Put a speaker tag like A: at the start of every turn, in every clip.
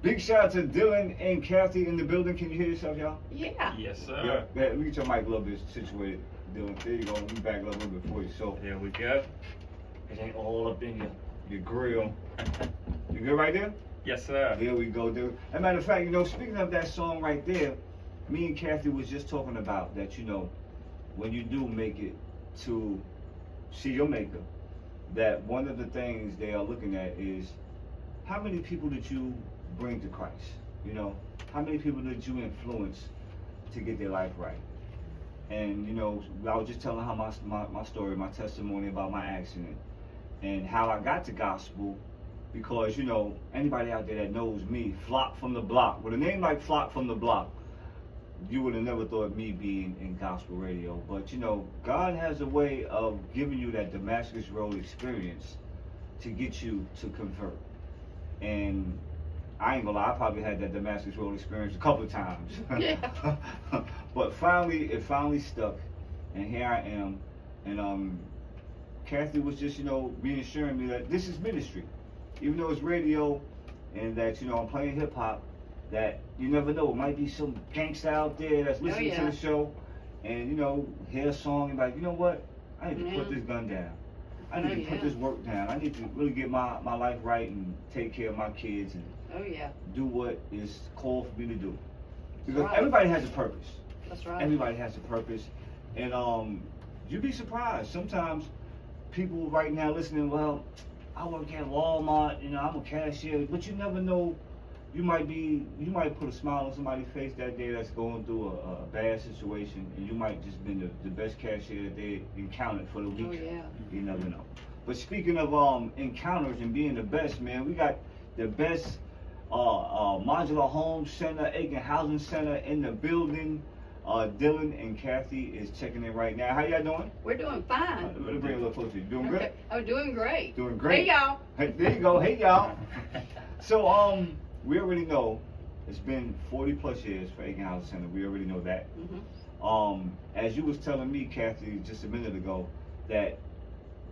A: Big shout out to Dylan and Cathy in the building. Can you hear yourself, y'all?
B: Yeah.
C: Yes, sir.
A: Yeah. Let me get your mic a little bit situated, Dylan. There you go. Let me back up a little bit for you. So
C: There we go.
A: it ain't all up in your grill. You good right there?
C: Yes, sir.
A: There we go, dude. As a matter of fact, speaking of that song right there, me and Cathy was just talking about that, when you do make it to see your maker, that one of the things they are looking at is how many people did you bring to Christ? How many people did you influence to get their life right? And, I was just telling her my story, my testimony about my accident and how I got to gospel. Because, anybody out there that knows me, Flock from the Block, with a name like Flock from the Block, you would have never thought of me being in gospel radio. But, God has a way of giving you that Damascus Road experience to get you to convert. And I ain't gonna lie, I probably had that Damascus Road experience a couple of times.
B: Yeah.
A: But it finally stuck. And here I am. And Cathy was just, reassuring me that this is ministry. Even though it's radio and that, I'm playing hip hop, that you never know. It might be some gangster out there that's listening to the show and, hear a song and like, you know what? I need to put this gun down. I need to put this work down. I need to really get my life right and take care of my kids and do what is called for me to do. Because everybody has a purpose.
B: That's right.
A: Everybody has a purpose. And you'd be surprised. Sometimes people right now listening, well, I work at Walmart, I'm a cashier, but you never know. You might put a smile on somebody's face that day that's going through a bad situation, and you might just been the best cashier that they encountered for the week.
B: Oh, yeah.
A: You never know. But speaking of encounters and being the best, man, we got the best modular home center, Aiken Housing Center in the building. Dylan and Cathy is checking in right now. How y'all doing?
B: We're doing fine.
A: Let me bring it a little closer. You doing good?
B: Oh, doing great.
A: Doing great.
B: Hey, y'all.
A: Hey, there you go. Hey, y'all. So, we already know it's been 40 plus years for Aiken Housing Center. We already know that.
B: Mm-hmm.
A: As you was telling me, Cathy, just a minute ago, that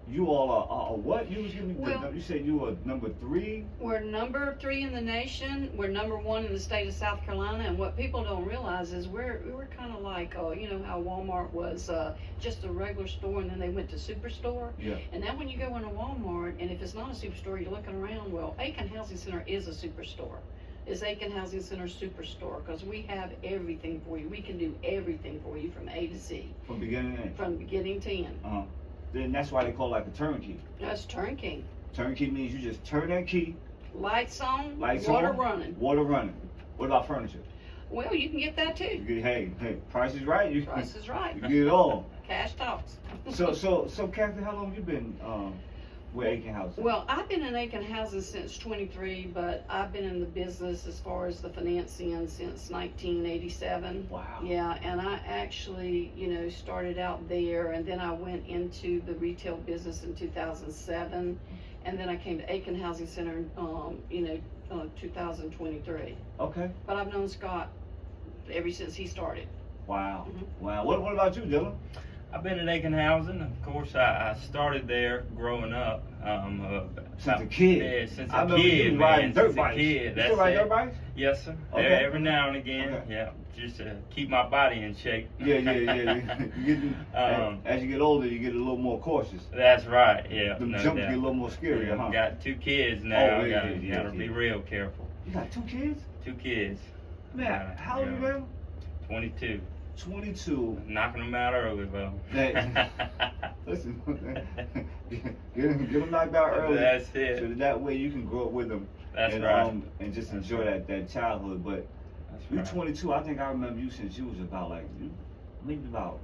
A: you all are what? You was giving me. You said you were number 3.
B: We're number 3 in the nation. We're number 1 in the state of South Carolina. And what people don't realize is we were kind of like, how Walmart was just a regular store, and then they went to superstore.
A: Yeah.
B: And now when you go into Walmart, and if it's not a superstore, you're looking around. Well, Aiken Housing Center is a superstore. It's Aiken Housing Center Superstore, because we have everything for you. We can do everything for you from A to Z.
A: From beginning to end.
B: From beginning to end.
A: Then that's why they call it like a turnkey.
B: That's turnkey.
A: Turnkey means you just turn that key.
B: Lights on,
A: Lights
B: water
A: on,
B: running.
A: Water running. What about furniture?
B: Well, you can get that too.
A: You get, hey, price is right.
B: Price is right.
A: You get it all.
B: Cash talks.
A: So Cathy, how long have you been with Aiken Housing?
B: Well, I've been in Aiken Housing since 23, but I've been in the business as far as the financing since 1987.
A: Wow.
B: Yeah, and I actually, started out there, and then I went into the retail business in 2007, and then I came to Aiken Housing Center in 2023.
A: Okay.
B: But I've known Scott ever since he started.
A: Wow.
B: Mm-hmm.
A: Wow. What about you, Dylan?
C: I've been in Aiken Housing. Of course, I started there growing up.
A: Since a kid.
C: Yeah, since
A: I
C: a
A: remember
C: kid,
A: you
C: man.
A: riding dirt
C: Since a
A: bikes.
C: kid.
A: You
C: That's
A: still ride
C: it.
A: dirt bikes?
C: Yes, sir.
A: Okay.
C: Every now and again.
A: Okay.
C: Yeah, just to keep my body in shape.
A: Yeah. As you get older, you get a little more cautious.
C: That's right. Yeah.
A: Them
C: no
A: jumps
C: doubt.
A: get a little more scary,
C: Yeah,
A: huh?
C: Got 2 kids now.
A: Oh, yeah,
C: gotta be real careful.
A: You got 2 kids?
C: 2 kids.
A: Man, how old are you now?
C: 22.
A: 22.
C: Knocking them out early, though.
A: Listen, get them knocked out early.
C: That's it.
A: So that way you can grow up with them.
C: That's
A: and,
C: right.
A: And just
C: That's
A: enjoy
C: right.
A: that childhood. But
C: That's
A: you're
C: right.
A: 22. I think I remember you since you was about maybe about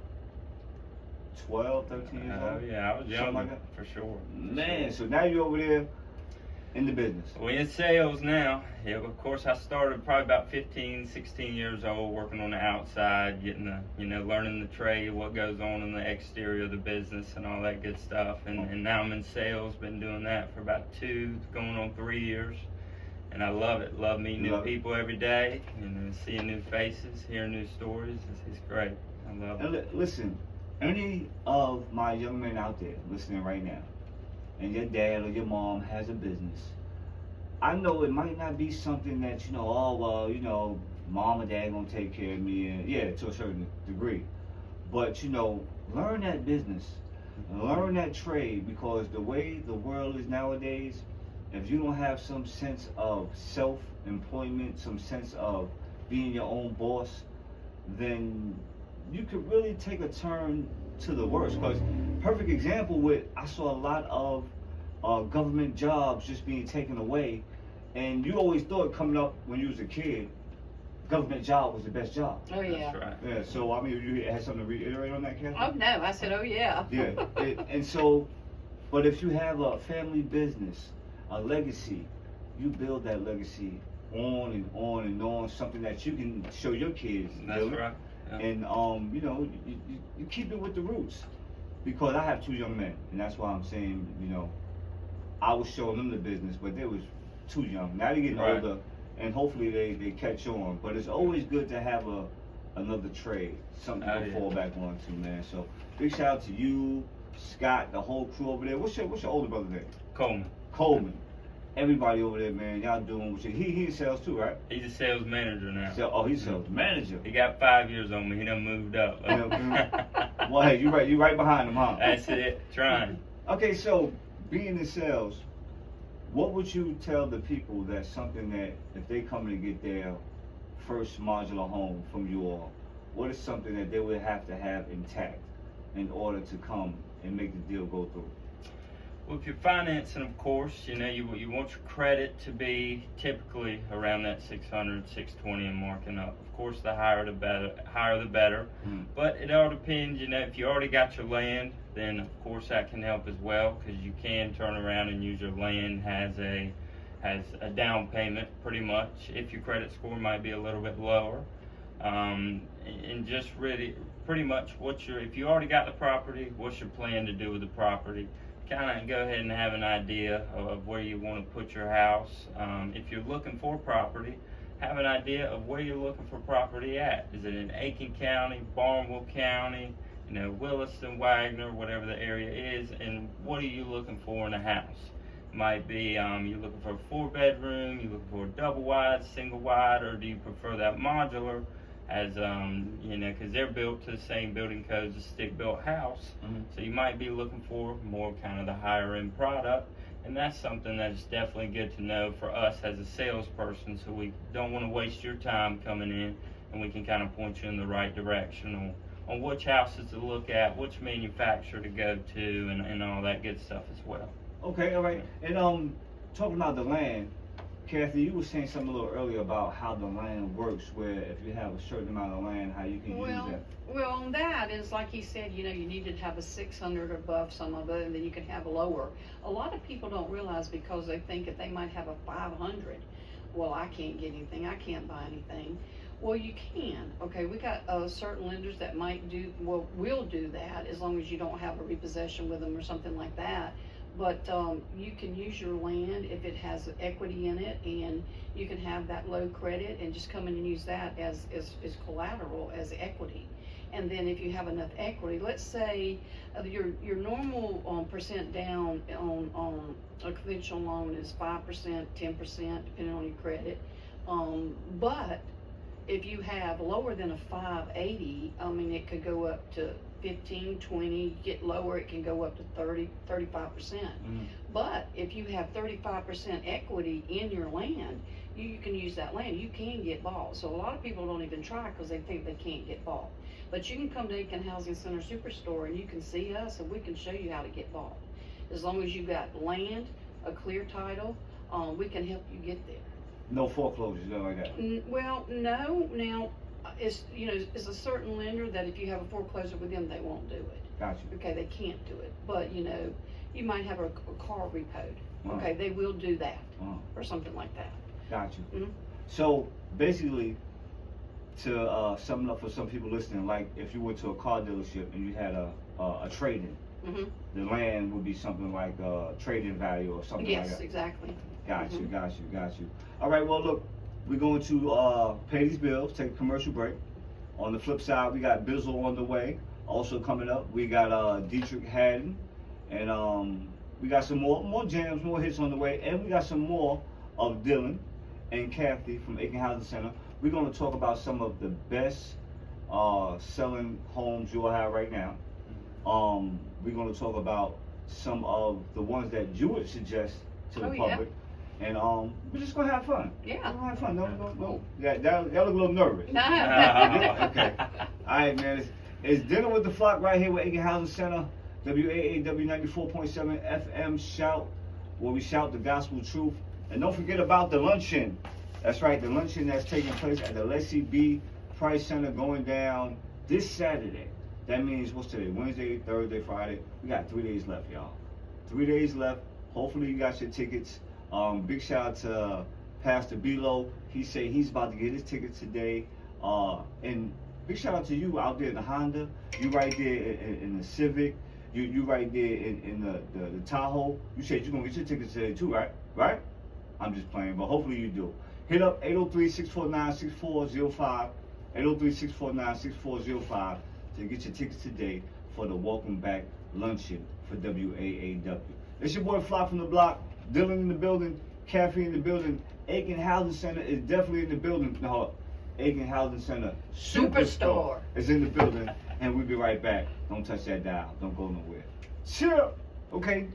A: 12, 13 years old.
C: Yeah, I was young,
A: Something like that.
C: for sure.
A: Man, so now you're over there in the business.
C: We're in sales now. Yeah, of course, I started probably about 15, 16 years old, working on the outside, getting learning the trade, what goes on in the exterior of the business and all that good stuff. And now I'm in sales, been doing that for about 2, going on 3 years. And I love it. Love meeting new people every day, seeing new faces, hearing new stories. It's great. I love it.
A: And listen, any of my young men out there listening right now, and your dad or your mom has a business, I know it might not be something that, oh, well, mom and dad gonna take care of me, and yeah, to a certain degree. But, learn that business, learn that trade, because the way the world is nowadays, if you don't have some sense of self-employment, some sense of being your own boss, then you could really take a turn to the worst. Because perfect example with, I saw a lot of government jobs just being taken away, and you always thought coming up when you was a kid, government job was the best job.
B: Oh yeah.
C: That's right.
A: Yeah, so I mean, you had something to reiterate on that, Cathy?
B: Oh no, I said, oh yeah.
A: Yeah, and so, but if you have a family business, a legacy, you build that legacy on and on and on, something that you can show your kids.
C: That's right. Yeah.
A: And you keep it with the roots, because I have 2 young men, and that's why I'm saying, I was showing them the business, but they was too young. Now they're getting
C: Right.
A: older, and hopefully they catch on. But it's always good to have another trade, something to fall back on to, man. So big shout out to you, Scott, the whole crew over there. What's your older brother's name?
C: Coleman.
A: Coleman. Everybody over there, man. Y'all doing what he in sales too, right?
C: He's a sales manager now.
A: He's sales manager.
C: He got 5 years on me. He done moved up.
A: Well, hey, you right behind him, huh?
C: That's it. Trying.
A: Okay, so being in sales, what would you tell the people that's something that if they come to get their first modular home from you all, what is something that they would have to have intact in order to come and make the deal go through?
C: Well, if you're financing, of course, you want your credit to be typically around that 600, 620 and marking up. Of course, the higher the better.
A: Mm-hmm.
C: But it all depends. If you already got your land, then of course that can help as well, because you can turn around and use your land as a down payment, pretty much, if your credit score might be a little bit lower. And just really, pretty much, if you already got the property, what's your plan to do with the property? Kind of go ahead and have an idea of where you want to put your house. If you're looking for property, have an idea of where you're looking for property at. Is it in Aiken County, Barnwell County, Williston, Wagner, whatever the area is, and what are you looking for in a house? Might be you're looking for a 4-bedroom, you're looking for a double wide, single wide, or do you prefer that modular? As because they're built to the same building codes as stick-built house.
A: Mm-hmm.
C: So you might be looking for more kind of the higher end product, and that's something that's definitely good to know for us as a salesperson, so we don't want to waste your time coming in, and we can kind of point you in the right direction on which houses to look at, which manufacturer to go to, and all that good stuff as well.
A: Okay, all right. And talking about the land, Cathy, you were saying something a little earlier about how the land works, where if you have a certain amount of land, how you can use that.
B: Well, on that is like he said, you need to have a 600 above some of it, and then you can have a lower. A lot of people don't realize, because they think that they might have a 500. Well, I can't get anything. I can't buy anything. Well, you can. Okay, we got certain lenders that will do that, as long as you don't have a repossession with them or something like that. But you can use your land if it has equity in it, and you can have that low credit and just come in and use that as collateral, as equity. And then if you have enough equity, let's say your normal percent down on a conventional loan is 5%, 10%, depending on your credit. But if you have lower than a 580, it could go up to 15, 20, get lower, it can go up to 30, 35%. Mm-hmm. But if you have 35% equity in your land, you can use that land. You can get bought. So a lot of people don't even try because they think they can't get bought. But you can come to Aiken Housing Center Superstore and you can see us, and we can show you how to get bought. As long as you've got land, a clear title, we can help you get there.
A: No foreclosures, nothing like that?
B: Well, no. Now, it's a certain lender that if you have a foreclosure with them, they won't do it.
A: Gotcha.
B: Okay, they can't do it. But you might have a car repoed. Okay, they will do that or something like that.
A: Gotcha.
B: Mm-hmm.
A: So basically, to sum it up for some people listening, like if you went to a car dealership and you had a trade-in,
B: mm-hmm.
A: the land would be something like trade-in value or something like that.
B: Yes, exactly.
A: Got you,
B: Mm-hmm.
A: got you. All right, well, look, we're going to pay these bills, take a commercial break. On the flip side, we got Bizzle on the way. Also coming up, we got Dietrich Haddon, and we got some more jams, more hits on the way, and we got some more of Dylan and Cathy from Aiken Housing Center. We're going to talk about some of the best selling homes you'll have right now. We're going to talk about some of the ones that you would suggest to the public. And we're just gonna have fun.
B: Yeah.
A: We're gonna have fun. No. Y'all look a little nervous.
B: No.
A: Okay. All right, man. It's Dinner with the Flock right here with Aiken Housing Center, WAAW 94.7 FM Shout, where we shout the gospel truth. And don't forget about the luncheon. That's right, the luncheon that's taking place at the Leslie B. Price Center going down this Saturday. That means what's today? Wednesday, Thursday, Friday. We got 3 days left, y'all. 3 days left. Hopefully you got your tickets. Big shout out to Pastor Bilo. He said he's about to get his tickets today. And big shout out to you out there in the Honda. You right there in the Civic. You right there in the Tahoe. You said you're gonna get your tickets today too, right? Right? I'm just playing, but hopefully you do. Hit up 803-649-6405. 803-649-6405 to get your tickets today for the Welcome Back Luncheon for WAAW. It's your boy Flock from the Block. Dylan in the building, Cathy in the building. Aiken Housing Center is definitely in the building. No, Aiken Housing Center Superstore is in the building, and we'll be right back. Don't touch that dial. Don't go nowhere. Chill. Okay.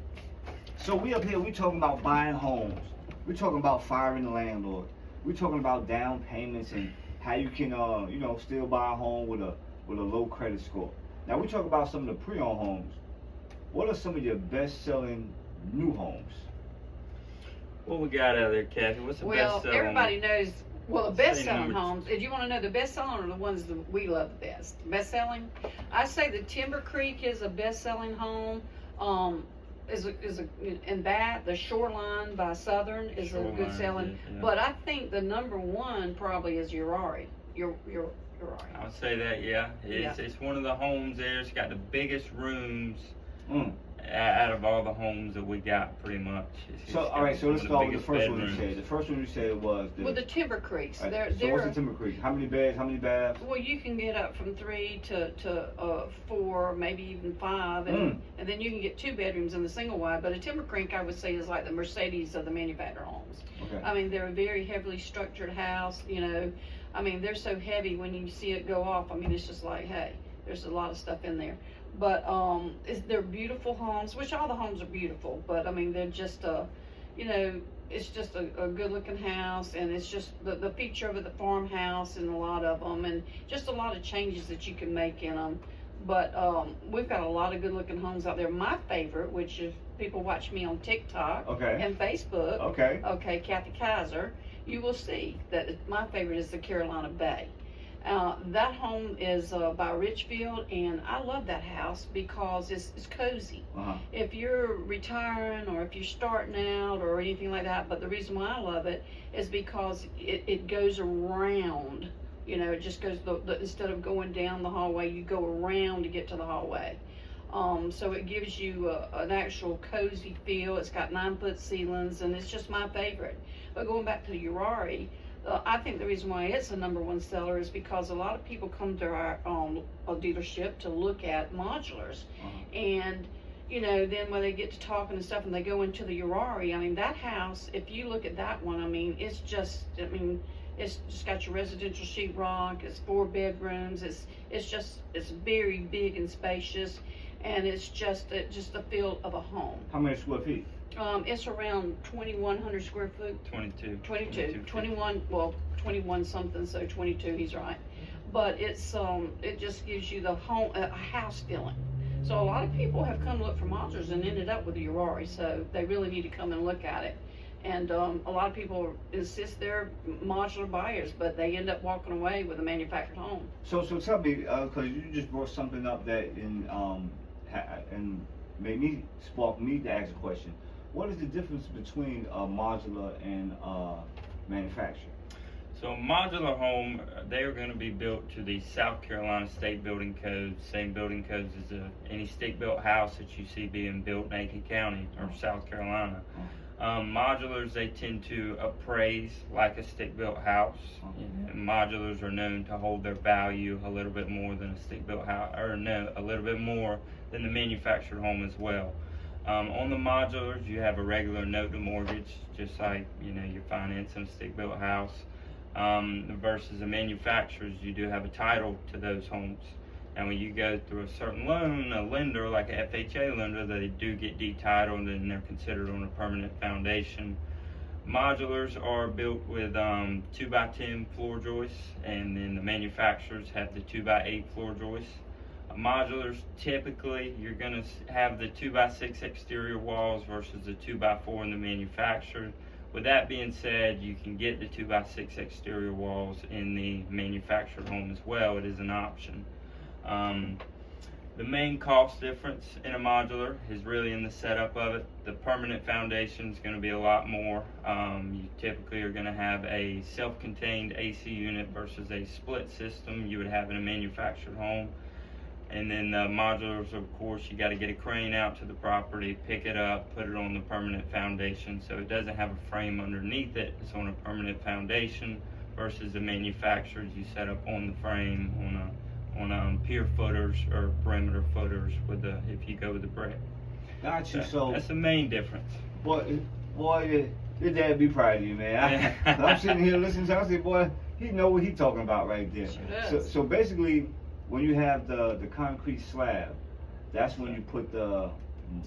A: So we up here. We talking about buying homes. We talking about firing the landlord. We talking about down payments and how you can, still buy a home with a low credit score. Now we talk about some of the pre-owned homes. What are some of your best-selling new homes?
C: What we got out there, Cathy? What's the best selling?
B: Everybody knows. Well, the best-selling homes. If you want to know the best-selling, are the ones that we love the best. Best-selling, I say the Timber Creek is a best-selling home. And that the Shoreline by Southern is a good selling. Yeah. But I think the number one probably is Urari. Urari.
C: I would say that, yeah. It's one of the homes there. It's got the biggest rooms. Out of all the homes that we got, pretty much.
A: All right, so let's start with the first one you said. The first one you said was
B: the Timber Creeks.
A: Right. So what's the Timber Creek? How many beds? How many baths?
B: Well, you can get up from 3 to 4, maybe even 5, and then you can get 2 bedrooms in the single wide. But a Timber Creek, I would say, is like the Mercedes of the manufactured homes.
A: Okay.
B: I mean, they're a very heavily structured house. I mean, they're so heavy when you see it go off. I mean, it's just like, hey, there's a lot of stuff in there. But they're beautiful homes, which all the homes are beautiful. But I mean, they're just it's just a good looking house, and it's just the feature of it, the farmhouse, and a lot of them, and just a lot of changes that you can make in them. But we've got a lot of good looking homes out there. My favorite, which if people watch me on TikTok and Facebook, Cathy Kyzer, you will see that my favorite is the Carolina Bay. That home is by Richfield, and I love that house because it's cozy. If you're retiring or if you're starting out or anything like that, but the reason why I love it is because it goes around. It just goes, instead of going down the hallway, you go around to get to the hallway. So it gives you an actual cozy feel. It's got 9-foot ceilings, and it's just my favorite. But going back to Urari, I think the reason why it's a #1 seller is because a lot of people come to our dealership to look at modulars. And, then when they get to talking and stuff and they go into the Urari, I mean, that house, if you look at that one, I mean, it's just got your residential sheetrock, it's 4 bedrooms, it's very big and spacious, and it's just the feel of a home.
A: How many square feet?
B: It's around 2,100 square foot. 21 something, so 22, he's right. But it's it just gives you the home, a house feeling. So a lot of people have come look for modulars and ended up with the Urari, so they really need to come and look at it. And a lot of people insist they're modular buyers, but they end up walking away with a manufactured home.
A: So tell me, because you just brought something up that and made me spark me to ask a question. What is the difference between a modular and manufactured?
C: So a modular home, they are going to be built to the South Carolina State Building Code, same building codes as any state-built house that you see being built in Aiken County or South Carolina. Modulars, they tend to appraise like a stick-built house. And modulars are known to hold their value a little bit more than a stick-built house, or no, a little bit more than the manufactured home as well. On the modulars, you have a regular note to mortgage, just like you're financing a stick-built house. Versus the manufacturers, you do have a title to those homes. And when you go through a certain loan, a lender like a FHA lender, they do get detitled and they're considered on a permanent foundation. Modulars are built with 2x10 floor joists, and then the manufacturers have the 2x8 floor joists. Modulars, typically you're going to have the 2x6 exterior walls versus the 2x4 in the manufacturer. With that being said, you can get the 2x6 exterior walls in the manufactured home as well. It is an option. The main cost difference in a modular is really in the setup of it. The permanent foundation is going to be a lot more. You typically are going to have a self-contained AC unit versus a split system you would have in a manufactured home. And then the modulars, of course, you got to get a crane out to the property, pick it up, put it on the permanent foundation. So it doesn't have a frame underneath it. It's on a permanent foundation versus the manufacturers you set up on the frame on pier footers or perimeter footers if you go with the brick.
A: Got you. So
C: that's the main difference.
A: Boy, your dad be proud of you, man. I'm sitting here listening to him. I say, boy, he know what he talking about right there.
B: Sure
A: So basically, when you have the concrete slab, that's when you put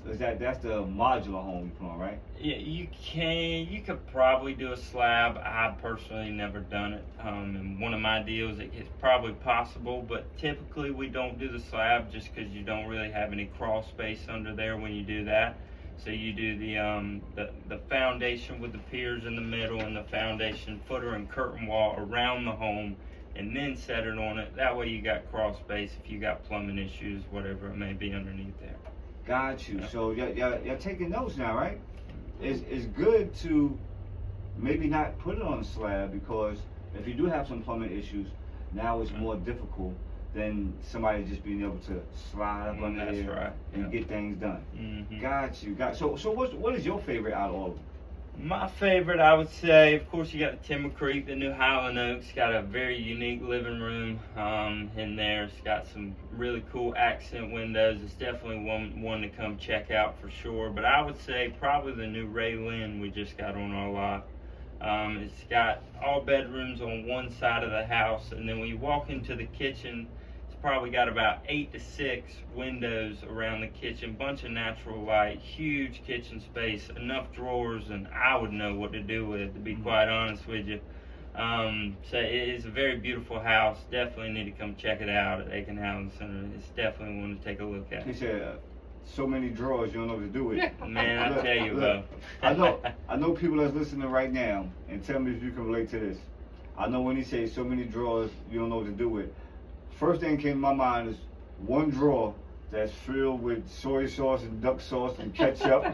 A: that's the modular home you put on, right?
C: Yeah, you could probably do a slab. I personally never done it. In one of my deals, it's probably possible, but typically we don't do the slab just because you don't really have any crawl space under there when you do that. So you do the foundation with the piers in the middle and the foundation footer and curtain wall around the home, and then set it on it. That way you got crawl space if you got plumbing issues, whatever it may be underneath there.
A: Got you.
C: Yep.
A: So you're taking notes now, right? It's good to maybe not put it on a slab, because if you do have some plumbing issues, now it's more difficult than somebody just being able to slide up under
C: That's
A: there
C: right.
A: and
C: Yep.
A: get things done.
C: Mm-hmm.
A: Got you. So what is your favorite out of all of them?
C: My favorite, I would say, of course, you got the Timber Creek, the new Highland Oaks. Got a very unique living room in there. It's got some really cool accent windows. It's definitely one to come check out for sure. But I would say probably the new Ray Lynn we just got on our lot. It's got all bedrooms on one side of the house, and then when you walk into the kitchen, probably got about 8 to 6 windows around the kitchen, bunch of natural light, huge kitchen space, enough drawers, and I would know what to do with it, to be quite honest with you. So it is a very beautiful house. Definitely need to come check it out at Aiken Housing Center. It's definitely one to take a look at.
A: He said, so many drawers, you don't know what to do with it.
C: Man, I tell you, bro.
A: I know people that's listening right now, and tell me if you can relate to this. I know when he says so many drawers, you don't know what to do with. First thing came to my mind is one drawer that's filled with soy sauce and duck sauce and ketchup.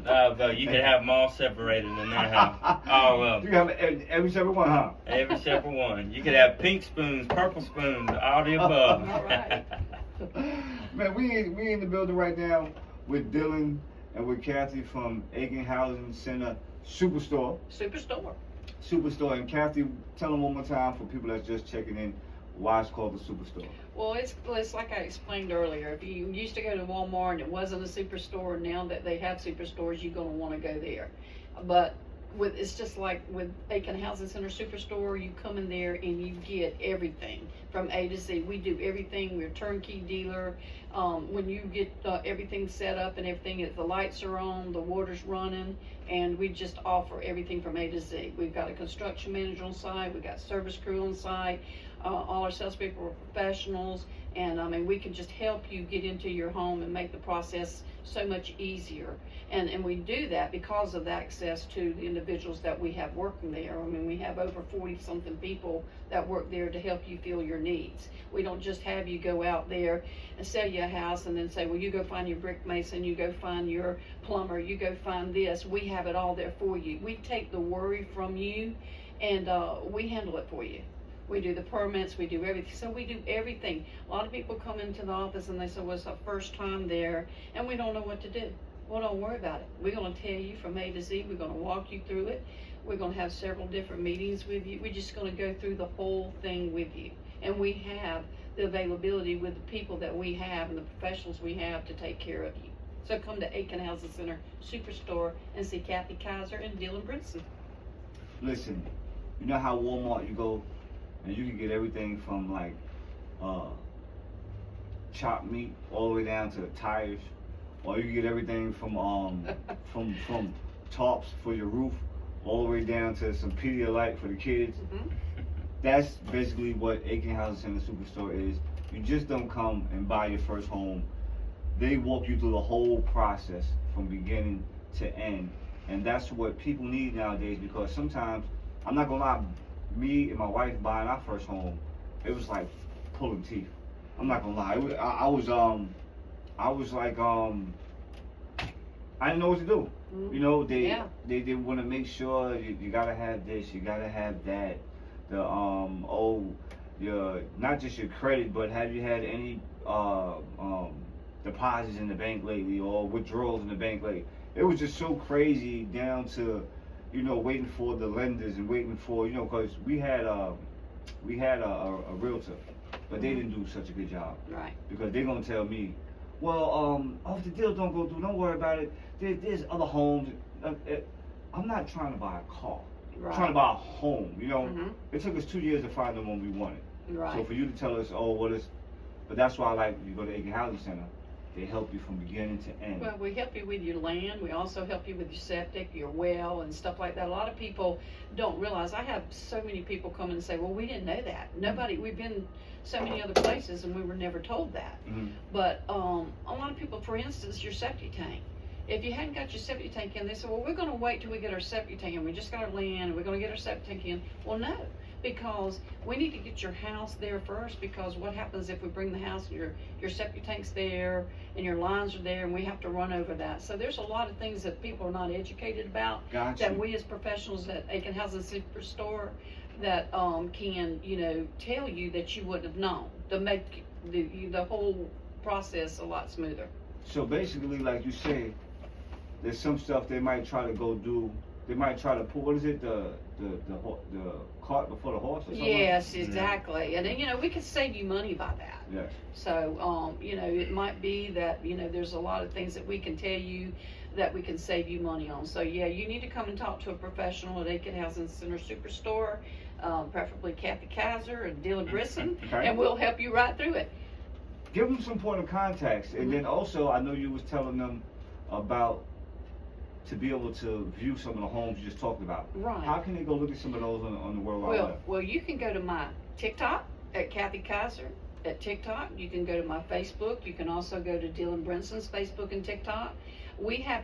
C: But you could have them all separated in that house. All of them.
A: You have every separate one, huh?
C: Every separate one. You could have pink spoons, purple spoons, all the above.
B: All right.
A: Man, we in the building right now with Dylan and with Cathy from Aiken Housing Center Superstore.
B: Superstore.
A: And Cathy, tell them one more time for people that's just checking in why it's called the Superstore.
B: Well, it's like I explained earlier. If you used to go to Walmart and it wasn't a superstore, now that they have superstores, you're going to want to go there. But it's just like with Aiken Housing Center Superstore, you come in there and you get everything from A to Z. We do everything. We're a turnkey dealer. When you get everything set up and everything, the lights are on, the water's running, and we just offer everything from A to Z. We've got a construction manager on site. We've got service crew on site. All our salespeople are professionals, and I mean, we can just help you get into your home and make the process so much easier. And we do that because of the access to the individuals that we have working there. I mean, we have over 40-something people that work there to help you fill your needs. We don't just have you go out there and sell you a house and then say, well, you go find your brick mason, you go find your plumber, you go find this. We have it all there for you. We take the worry from you, and we handle it for you. We do the permits, we do everything. So we do everything. A lot of people come into the office and they say, well, it's our first time there, and we don't know what to do. Well, don't worry about it. We're going to tell you from A to Z. We're going to walk you through it. We're going to have several different meetings with you. We're just going to go through the whole thing with you. And we have the availability with the people that we have and the professionals we have to take care of you. So come to Aiken Housing Center Superstore and see Cathy Kyzer and Dylan Brinson.
A: Listen, you know how Walmart you go and you can get everything from like chopped meat all the way down to tires, or you can get everything from from tarps for your roof all the way down to some Pedialyte for the kids.
B: Mm-hmm.
A: That's basically what Aiken Housing Center Superstore is. You just don't come and buy your first home. They walk you through the whole process from beginning to end. And that's what people need nowadays, because sometimes, I'm not gonna lie, me and my wife buying our first home, it was like pulling teeth. I'm not gonna lie. I was like, I didn't know what to do.
B: Mm-hmm.
A: You know,
B: Yeah.
A: they want to make sure you gotta have this, you gotta have that. The your, not just your credit, but have you had any deposits in the bank lately, or withdrawals in the bank lately? It was just so crazy, down to, you know, waiting for the lenders and waiting for, you know, because we had a realtor, but they didn't do such a good job.
B: Right.
A: Because they're gonna tell me, well, if the deals don't go through, don't worry about it. There's other homes. I'm not trying to buy a car.
B: Right.
A: I'm trying to buy a home. You know,
B: Mhm.
A: it took us 2 years to find the one we wanted.
B: Right.
A: So for you to tell us, oh, what is, but that's why I like, you go to Aiken Housing Center. They help you from beginning to end.
B: Well, we help you with your land. We also help you with your septic, your well, and stuff like that. A lot of people don't realize. I have so many people come and say, well, we didn't know that. Nobody, we've been so many other places and we were never told that.
A: Mhm.
B: But a lot of people, for instance, your septic tank. If you hadn't got your septic tank in, they say, well, we're going to wait till we get our septic tank in. We just got our land and we're going to get our septic tank in. Well, no, because we need to get your house there first, because what happens if we bring the house and your septic tank's there and your lines are there and we have to run over that. So there's a lot of things that people are not educated about.
A: Gotcha.
B: That we as professionals at Aiken Housing Superstore that can, you know, tell you that you wouldn't have known, to make the whole process a lot smoother.
A: So basically, like you say, there's some stuff they might try to go do. They might try to put, what is it, the cart before the horse or something?
B: Yes, exactly. And then, you know, we could save you money by that.
A: Yes.
B: So, you know, it might be that, you know, there's a lot of things that we can tell you that we can save you money on. So, yeah, you need to come and talk to a professional at Aiken Housing Center Superstore, preferably Cathy Kyzer and Dylan Brinson,
A: Okay.
B: and we'll help you right through it.
A: Give them some point of context, and then also, I know you was telling them about, to be able to view some of the homes you just talked about.
B: Right.
A: How can they go look at some of those on the World Wide Web?
B: Well, you can go to my TikTok at Cathy Kyzer at TikTok. You can go to my Facebook. You can also go to Dylan Brinson's Facebook and TikTok. We have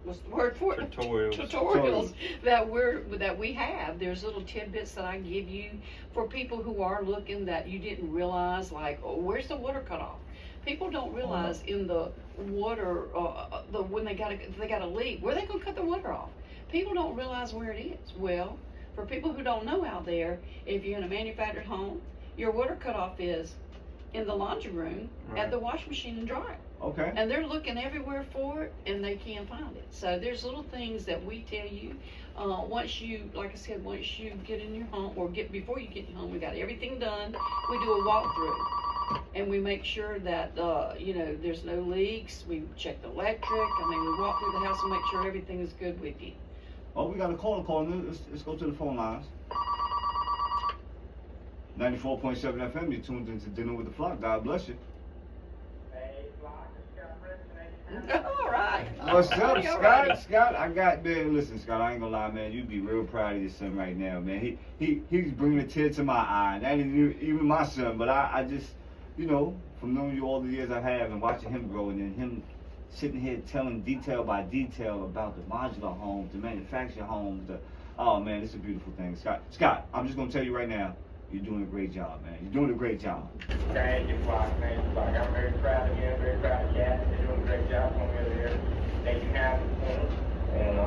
B: what's the word for it? Tutorials that we have. There's little tidbits that I give you for people who are looking that you didn't realize, like, oh, where's the water cutoff? People don't realize in the water, when they got a leak, where are they gonna cut the water off? People don't realize where it is. Well, for people who don't know out there, if you're in a manufactured home, your water cutoff is in the laundry room, at the washing machine and dryer.
A: Okay.
B: And they're looking everywhere for it, and they can't find it. So there's little things that we tell you. Once you, like I said, once you get in your home, or before you get in your home, we got everything done. We do a walkthrough, and we make sure that you know, there's no leaks. We check the electric. I mean, we walk through the house and make sure everything is good with you.
A: Oh, we got a caller calling. Let's go to the phone lines. 94.7 FM. You're tuned into Dinner with the Flock. God bless you.
B: All right.
A: What's up,
B: Already.
A: Scott? Scott, I got, man, listen, Scott, I ain't gonna lie, man, you'd be real proud of your son right now, man. He's bringing a tear to my eye. That ain't even my son, but I just, you know, from knowing you all the years I have and watching him grow, and then him sitting here telling detail by detail about the modular homes, the manufactured homes, oh man, it's a beautiful thing. Scott, I'm just gonna tell you right now, you're doing a great job, man. You're doing a great job.
D: Thank you, Flock. Thank you, Flock. I'm very proud of you. I'm very proud of Cathy. They're doing a great job for me over there. They can have it. And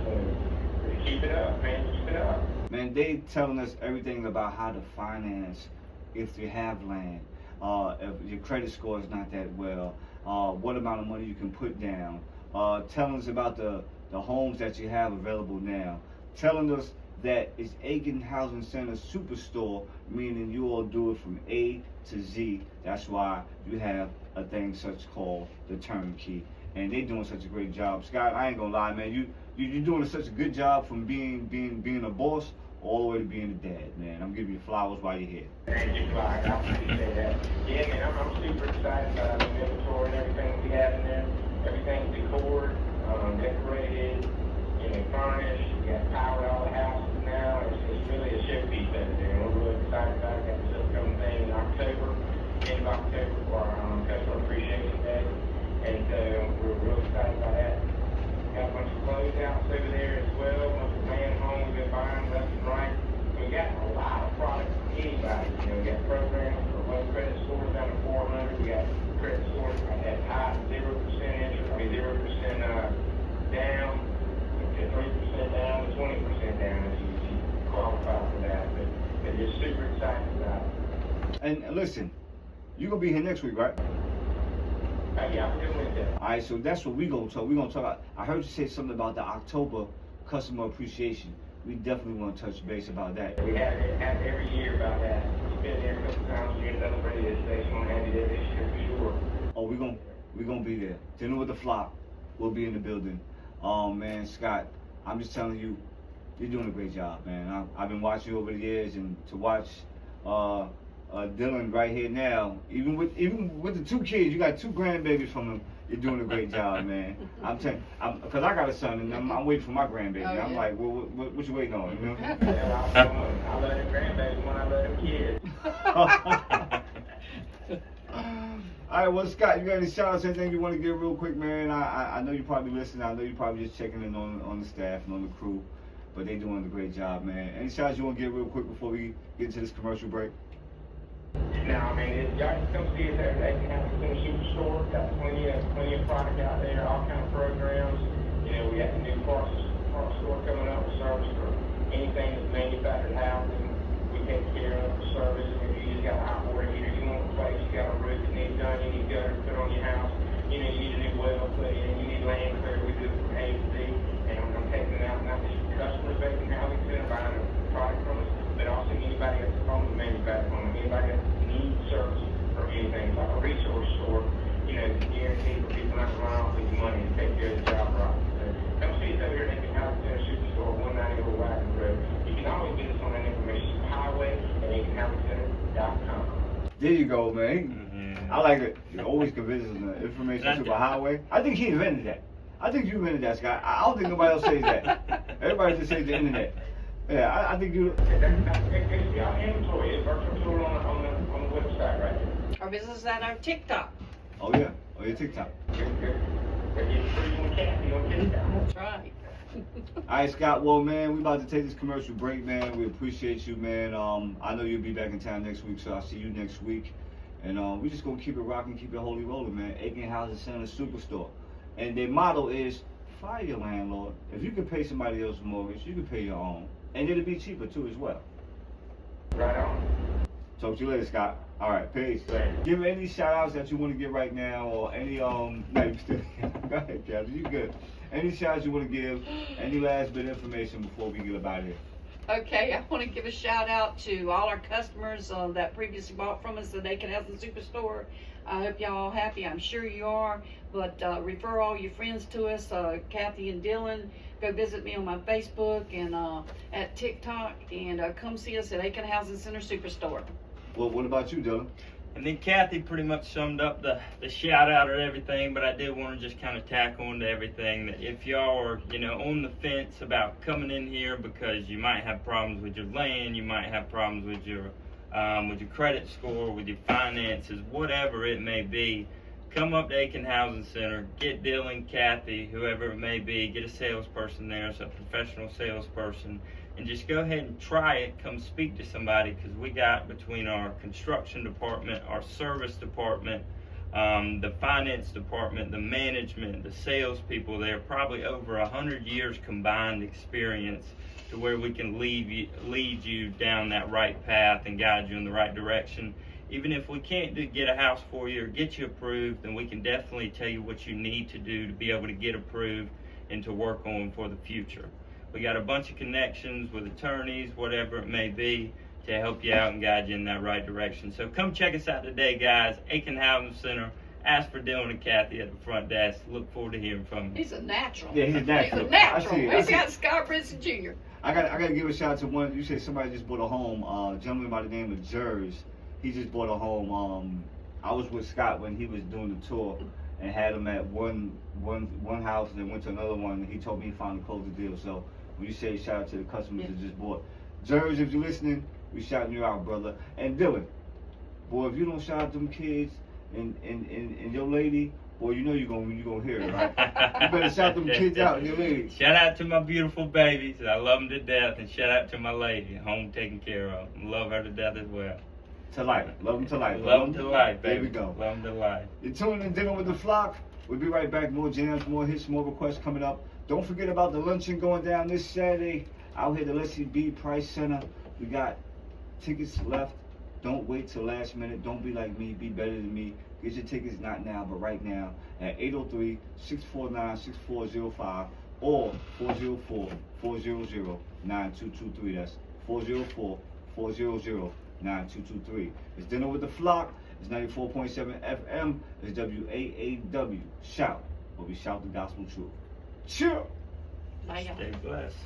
D: so keep it up, man. Keep it up.
A: Man, they telling us everything about how to finance if you have land, if your credit score is not that well, what amount of money you can put down, telling us about the homes that you have available now, telling us that it's Aiken Housing Center Superstore, meaning you all do it from A to Z. That's why you have a thing such called the turnkey. And they doing such a great job. Scott, I ain't gonna lie, man. You're doing such a good job from being a boss all the way to being a dad, man. I'm giving you flowers while you're here.
D: Thank you, Clyde. I appreciate that. Yeah, man, I'm super excited about the inventory and everything we have in there. Everything's decored, decorated, furnished. We got power to all the houses now. It's really a showpiece over there. And we're really excited about it. Got this upcoming thing in October, end of October for our Customer Appreciation Day. And so we're real excited about that. Got a bunch of closeouts over there as well. A bunch of man homes we've been buying left and right. We got a lot of products for anybody. We got programs for low credit scores down to 400. We got credit scores at high 0% interest. 0% down, to 3% down, to 20% down if you qualify for that. But just super excited about it.
A: And listen, you're gonna be here next week, right?
D: Yeah, I'm good with that.
A: All right, so that's what we're gonna talk. We're gonna talk about. I heard you say something about the October customer appreciation. We definitely want to touch base about that.
D: We have it every year about that. We've been there a couple times. We're celebrating this day, so I'm happy that this year for sure.
A: Oh, we're gonna be there. Dinner with the Flop. We'll be in the building. Man, Scott, I'm just telling you, you're doing a great job, man. I've been watching you over the years, and to watch Dylan right here now, even with the 2 kids, you got 2 grandbabies from him. You're doing a great job, man. I'm telling, because I got a son, and I'm waiting for my grandbaby.
B: Oh,
A: I'm
B: yeah.
A: like, well, what you waiting on? You know?
D: Yeah, I love them grandbabies when I love them kids.
A: All right, well, Scott, you got any shout-outs, anything you want to give real quick, man? I know you're probably listening. I know you're probably just checking in on the staff and on the crew, but they doing a great job, man. Any shout-outs you want to give real quick before we get into this commercial break?
D: No, I mean, y'all just come see us there. They can have us in the superstore. Got plenty of product out there, all kind of programs. We got the new parts store coming up with service for anything that's manufactured housing. We take care of for service. If you just got a hot water heater you want to replace, you got a roof that needs done, you need gutter put on your house, you need a new well put in, you need land clear, we do it from A to Z. And I'm taking it out, not just customers Aiken Housing Center buying a product from us, but also anybody that's on the manufacturer home, anybody that needs service or anything, like a resource store, guaranteed for people not to run off with your money and take care of the job right. So come see us over here at Aiken Housing Center Superstore, 190 Old Wagon Road. You can always get us on that information highway at AikenHousingCenter.com.
A: There you go, man. I like it. You always convinces the information super highway. I think he invented that. I think you invented that, Scott. I don't think nobody else says that. Everybody just says the internet. Yeah, I think you.
D: It's our inventory. It's virtual tool on the website right there.
B: Our business is at our TikTok.
A: Oh yeah. Oh yeah, TikTok.
D: Good. But you're free on Cathy on TikTok.
B: That's right.
A: All right, Scott. Well, man, we about to take this commercial break, man. We appreciate you, man. I know you'll be back in town next week, so I'll see you next week. And we just gonna keep it rocking, keep it holy rolling, man. Aiken Housing Center Superstore, and their motto is fire your landlord. If you can pay somebody else's mortgage, you can pay your own, and it'll be cheaper too as well.
D: Right on.
A: Talk to you later, Scott. All right, peace.
D: Later.
A: Give any shout outs that you want to give right now, or any no, you still go ahead, Cathy. You good? Any shout outs you want to give? Any last bit of information before we get about it?
B: Okay, I want to give a shout out to all our customers that previously bought from us at Aiken Housing Superstore. I hope y'all happy. I'm sure you are. But refer all your friends to us, Cathy and Dylan. Go visit me on my Facebook and at TikTok, and come see us at Aiken Housing Center Superstore.
A: Well, what about you, Dylan?
C: And then Cathy pretty much summed up the shout out of everything, but I did want to just kind of tack on to everything that if y'all are, on the fence about coming in here because you might have problems with your land, you might have problems with your credit score, with your finances, whatever it may be, come up to Aiken Housing Center, get Dylan, Cathy, whoever it may be, get a salesperson there, so a professional salesperson, and just go ahead and try it. Come speak to somebody, because we got between our construction department, our service department, the finance department, the management, the salespeople there, probably over 100 years combined experience to where we can lead you down that right path and guide you in the right direction. Even if we can't get a house for you or get you approved, then we can definitely tell you what you need to do to be able to get approved and to work on for the future. We got a bunch of connections with attorneys, whatever it may be, to help you out and guide you in that right direction. So come check us out today, guys. Aiken Housing Center. Ask for Dylan and Cathy at the front desk. Look forward to hearing from you.
B: He's a natural.
A: Yeah, he's a natural.
B: He's a natural.
A: I see it.
B: He's got Scott Brinson Jr.
A: I gotta give a shout out to one. You said somebody just bought a home. A gentleman by the name of Jers. He just bought a home. I was with Scott when he was doing the tour and had him at one house and then went to another one. And he told me he finally closed the deal. So when you say shout out to the customers that just bought, Jers, if you're listening, we shouting you out, brother. And Dylan, boy, if you don't shout out them kids and your lady, boy, you know you're gonna hear it, right? You better shout them kids out and your lady.
C: Shout out to my beautiful babies. I love them to death. And shout out to my lady, home taken care of. Love her to death as well.
A: To life. Love them to life.
C: Love them to life, baby.
A: There we go.
C: Love them to life.
A: You're tuning in Dinner with the Flock. We'll be right back. More jams, more hits, more requests coming up. Don't forget about the luncheon going down this Saturday out here at the Leslie B. Price Center. We got tickets left. Don't wait till last minute. Don't be like me. Be better than me. Get your tickets not now, but right now at 803-649-6405 or 404-400-9223. That's 404-400-9223. It's Dinner with the Flock. It's 94.7 FM. It's WAAW. Shout, but we shout the gospel truth. Chill.
B: Bye, y'all.
C: Stay blessed.